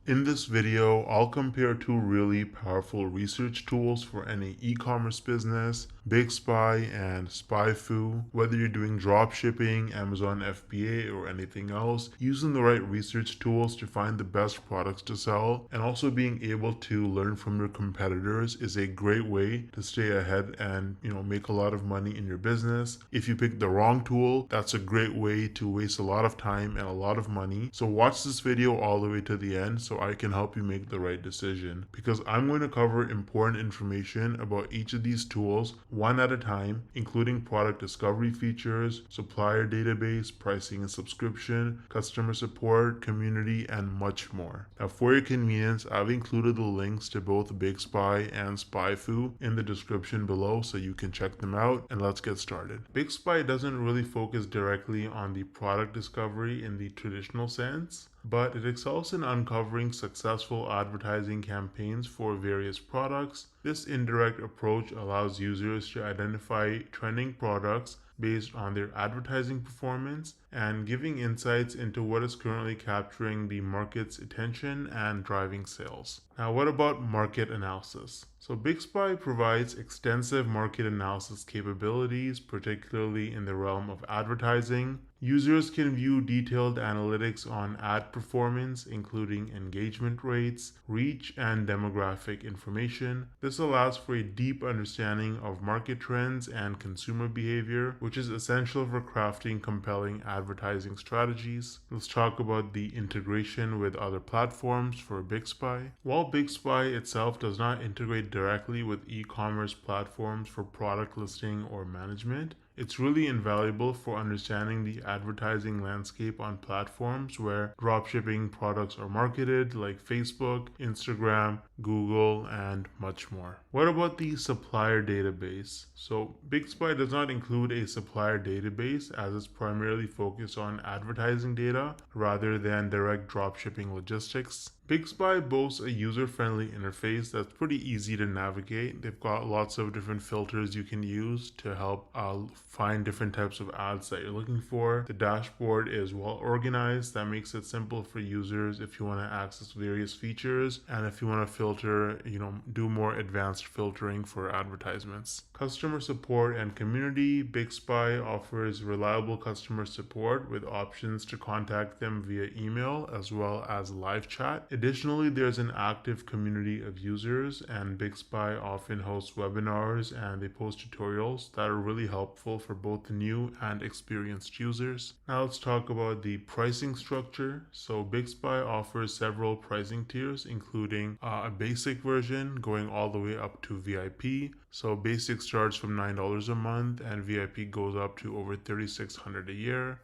In this video, I'll compare two really powerful research tools for any e-commerce business, BigSpy and SpyFu. Whether you're doing dropshipping, Amazon FBA, or anything else, using the right research tools to find the best products to sell and also being able to learn from your competitors is a great way to stay ahead and make a lot of money in your business. If you pick the wrong tool, that's a great way to waste a lot of time and a lot of money. So watch this video all the way to the end so I can help you make the right decision, because I'm going to cover important information about each of these tools one at a time, including product discovery features, supplier database, pricing and subscription, customer support, community, and much more. Now, for your convenience, I've included the links to both BigSpy and SpyFu in the description below so you can check them out, and let's get started. BigSpy doesn't really focus directly on the product discovery in the traditional sense, but it excels in uncovering successful advertising campaigns for various products. This indirect approach allows users to identify trending products based on their advertising performance and giving insights into what is currently capturing the market's attention and driving sales. Now, what about market analysis? So BigSpy provides extensive market analysis capabilities, particularly in the realm of advertising. Users can view detailed analytics on ad performance, including engagement rates, reach, and demographic information. This allows for a deep understanding of market trends and consumer behavior, which is essential for crafting compelling advertising strategies. Let's talk about the integration with other platforms for BigSpy. While BigSpy itself does not integrate directly with e-commerce platforms for product listing or management, it's really invaluable for understanding the advertising landscape on platforms where dropshipping products are marketed, like Facebook, Instagram, Google, and much more. What about the supplier database? So BigSpy does not include a supplier database, as it's primarily focused on advertising data rather than direct dropshipping logistics. BigSpy boasts a user-friendly interface that's pretty easy to navigate. They've got lots of different filters you can use to help find different types of ads that you're looking for. The dashboard is well organized. That makes it simple for users if you want to access various features and if you want to filter, do more advanced filtering for advertisements. Customer support and community. BigSpy offers reliable customer support with options to contact them via email as well as live chat. Additionally, there's an active community of users, and BigSpy often hosts webinars and they post tutorials that are really helpful for both the new and experienced users. Now let's talk about the pricing structure. So BigSpy offers several pricing tiers, including a basic version going all the way up to VIP. So basic starts from $9 a month and VIP goes up to over $3,600 a year.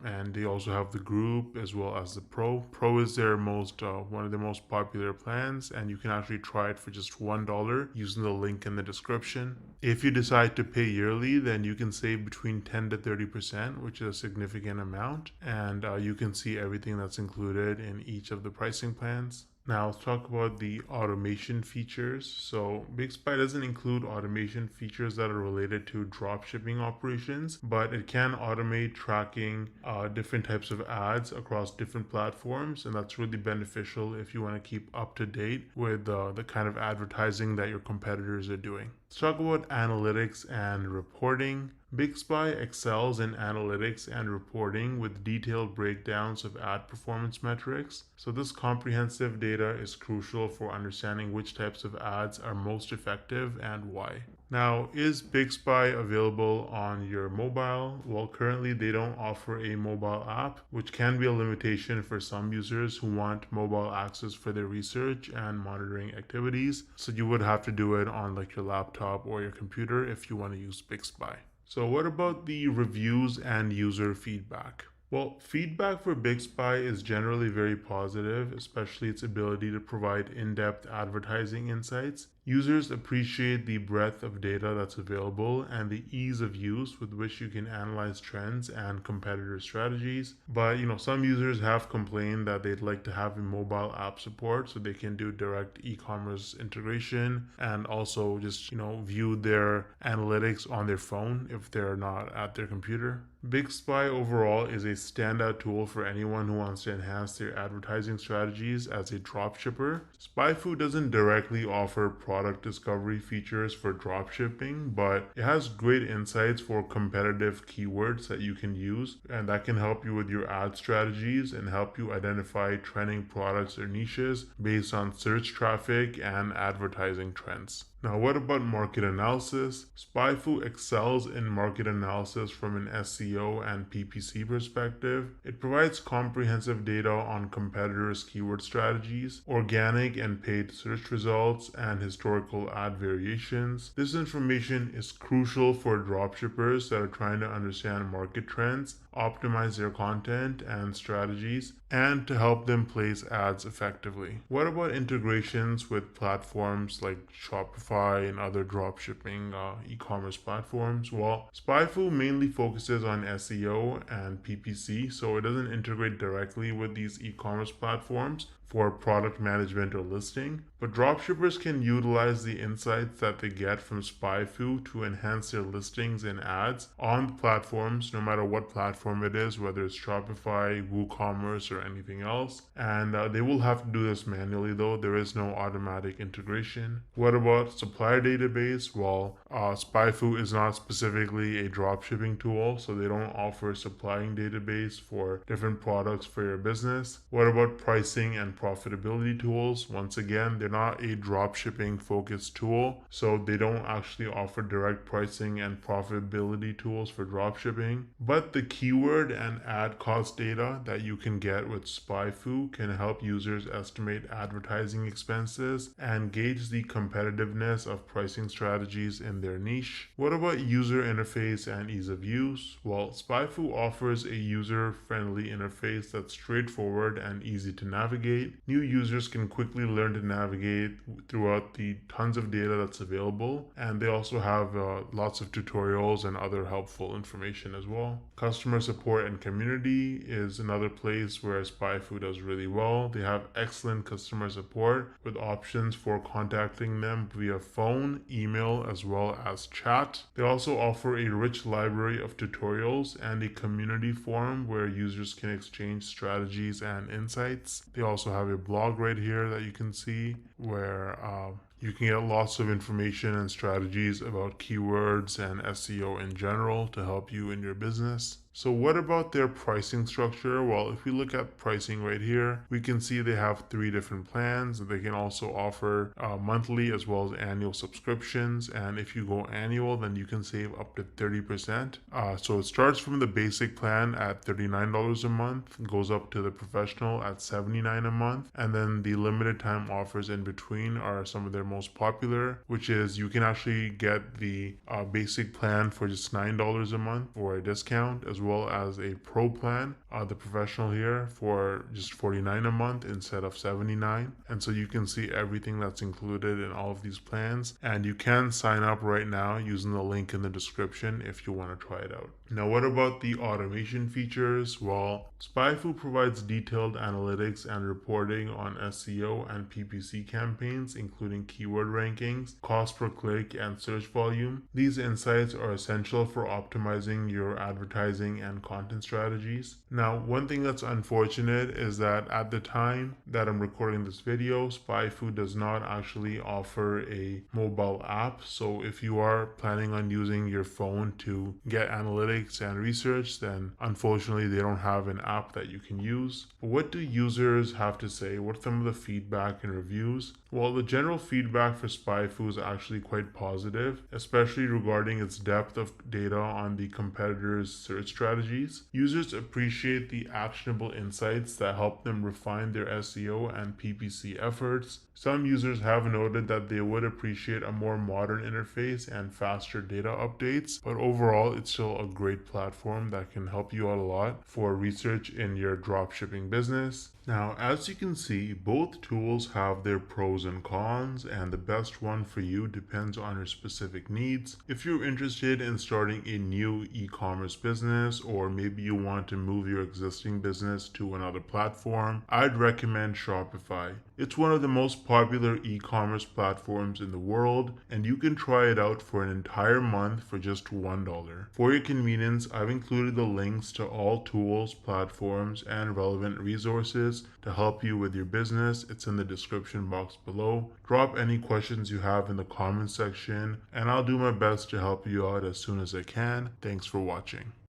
And they also have the group as well as the pro. Pro is their one of the most popular plans, and you can actually try it for just $1 using the link in the description. If you decide to pay yearly, then you can save between 10 to 30%, which is a significant amount, and you can see everything that's included in each of the pricing plans. Now let's talk about the automation features. So BigSpy doesn't include automation features that are related to dropshipping operations, but it can automate tracking different types of ads across different platforms, and that's really beneficial if you want to keep up to date with the kind of advertising that your competitors are doing. Let's talk about analytics and reporting. BigSpy excels in analytics and reporting with detailed breakdowns of ad performance metrics. So this comprehensive data is crucial for understanding which types of ads are most effective and why. Now, is BigSpy available on your mobile? Well, currently they don't offer a mobile app, which can be a limitation for some users who want mobile access for their research and monitoring activities. So you would have to do it on like your laptop or your computer if you want to use BigSpy. So what about the reviews and user feedback? Well, feedback for BigSpy is generally very positive, especially its ability to provide in-depth advertising insights. Users appreciate the breadth of data that's available and the ease of use with which you can analyze trends and competitor strategies. But some users have complained that they'd like to have a mobile app support so they can do direct e-commerce integration and also just view their analytics on their phone if they're not at their computer. BigSpy overall is a standout tool for anyone who wants to enhance their advertising strategies as a dropshipper. SpyFu doesn't directly offer product discovery features for dropshipping, but it has great insights for competitive keywords that you can use, and that can help you with your ad strategies and help you identify trending products or niches based on search traffic and advertising trends. Now, what about market analysis? SpyFu excels in market analysis from an SEO and PPC perspective. It provides comprehensive data on competitors' keyword strategies, organic and paid search results, and historical ad variations. This information is crucial for dropshippers that are trying to understand market trends, optimize their content and strategies, and to help them place ads effectively. What about integrations with platforms like Shopify and other dropshipping e-commerce platforms? Well, SpyFu mainly focuses on SEO and PPC, so it doesn't integrate directly with these e-commerce platforms for product management or listing, but dropshippers can utilize the insights that they get from SpyFu to enhance their listings and ads on the platforms, no matter what platform it is, whether it's Shopify, WooCommerce, or anything else. And they will have to do this manually, though. There is no automatic integration. What about supplier database? Well, SpyFu is not specifically a dropshipping tool, so they don't offer supplying database for different products for your business. What about pricing and profitability tools? Once again, they're not a dropshipping focused tool, so they don't actually offer direct pricing and profitability tools for dropshipping. But the keyword and ad cost data that you can get with SpyFu can help users estimate advertising expenses and gauge the competitiveness of pricing strategies in their niche. What about user interface and ease of use? Well, SpyFu offers a user-friendly interface that's straightforward and easy to navigate. New users can quickly learn to navigate throughout the tons of data that's available, and they also have lots of tutorials and other helpful information as well. Customer support and community is another place where SpyFu does really well. They have excellent customer support with options for contacting them via phone, email, as well as chat. They also offer a rich library of tutorials and a community forum where users can exchange strategies and insights. They also have a blog right here that you can see where you can get lots of information and strategies about keywords and SEO in general to help you in your business. So what about their pricing structure? Well, if we look at pricing right here, we can see they have 3 different plans. They can also offer monthly as well as annual subscriptions. And if you go annual, then you can save up to 30%. So it starts from the basic plan at $39 a month, goes up to the professional at $79 a month. And then the limited time offers in between are some of their most popular, which is you can actually get the basic plan for just $9 a month or a discount, as well as a pro plan, the professional here, for just $49 a month instead of $79. And so you can see everything that's included in all of these plans, and you can sign up right now using the link in the description if you want to try it out. Now, what about the automation features? Well, SpyFu provides detailed analytics and reporting on SEO and PPC campaigns, including keyword rankings, cost per click, and search volume. These insights are essential for optimizing your advertising and content strategies. Now, one thing that's unfortunate is that at the time that I'm recording this video, SpyFu does not actually offer a mobile app. So if you are planning on using your phone to get analytics and research, then unfortunately they don't have an app that you can use. But what do users have to say? What's some of the feedback and reviews? Well, the general feedback for SpyFu is actually quite positive, especially regarding its depth of data on the competitors' search strategies. Users appreciate the actionable insights that help them refine their SEO and PPC efforts. Some users have noted that they would appreciate a more modern interface and faster data updates, but overall it's still a great platform that can help you out a lot for research in your dropshipping business. Now, as you can see, both tools have their pros and cons, and the best one for you depends on your specific needs. If you're interested in starting a new e-commerce business, or maybe you want to move your existing business to another platform, I'd recommend Shopify. It's one of the most popular e-commerce platforms in the world, and you can try it out for an entire month for just $1. For your convenience, I've included the links to all tools, platforms, and relevant resources to help you with your business. It's in the description box below. Drop any questions you have in the comment section, and I'll do my best to help you out as soon as I can. Thanks for watching.